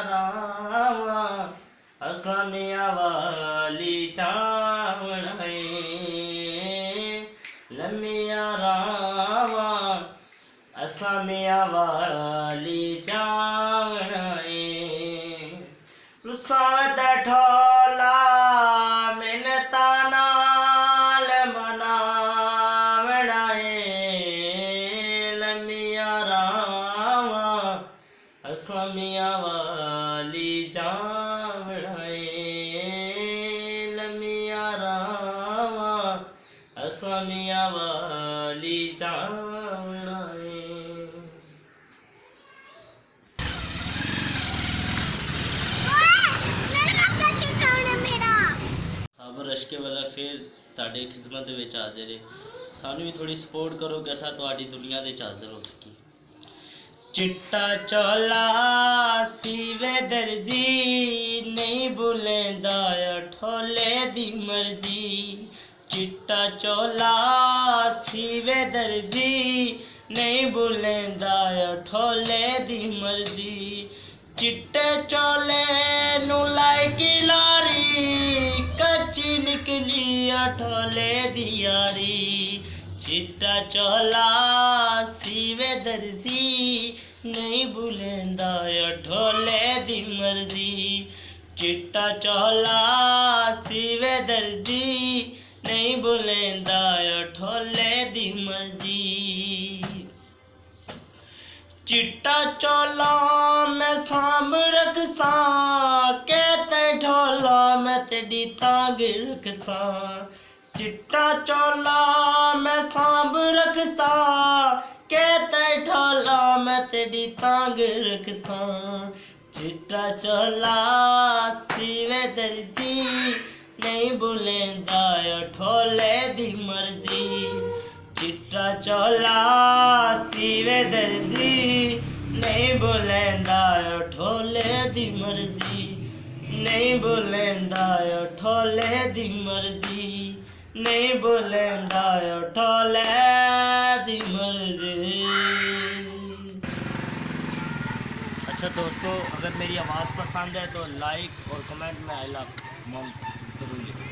रावा असा मियाँ वाली चावड़े लमिया रावा असा मियाँ वाली चावड़े रुसाद ठोला मिन्नता नाल मनावड़े लमिया रावा असा मियाँ वाली चावड़े लमिया रावा असा मियाँ वाली चावड़े। साबर अशके वाला फिर ताड़ी खिदमत में हाजिर है। सानू भी थोड़ी सपोर्ट करो कि असा तुहाडी दुनिया दे हाजिर हो सकी। चिट्टा चोला सीवे दर्जी नहीं भुलेंदा ठोले दी मर्जी चिट्टा चोला सीवे दर्जी नहीं भुलेंदा ठोले दी मर्जी चिट्टे चोले नू लाई की लारी कच्ची निकली ठोले दी यारी चिट्टा चोला सीवे दर्जी नहीं भुलेंदा ठोले दी मर्जी चिट्टा चोला सीवे दर्जी नहीं भुलेंदा ठोले दी मर्जी चिट्टा चोला मैं सांभ रखसा कहते ठोला मैं तेरी तांग रखसा चिट्टा चोला मैं सांभ रखसा कहते ठोला मैं तेरी तांग रखसा चिट्टा चोला सीवे दर्जी नहीं भुलेंदा ठोले दी मर्जी चिट्टा चोला सीवे दर्जी नहीं भुलेंदा ठोले दी मर्जी नहीं भुलेंदा ठोले दी मर्जी नहीं भुलेंदा ठोले दी मर्जी। अच्छा दोस्तों, अगर मेरी आवाज़ पसंद है तो लाइक और कमेंट में आई लव मॉम जरूर लिखें।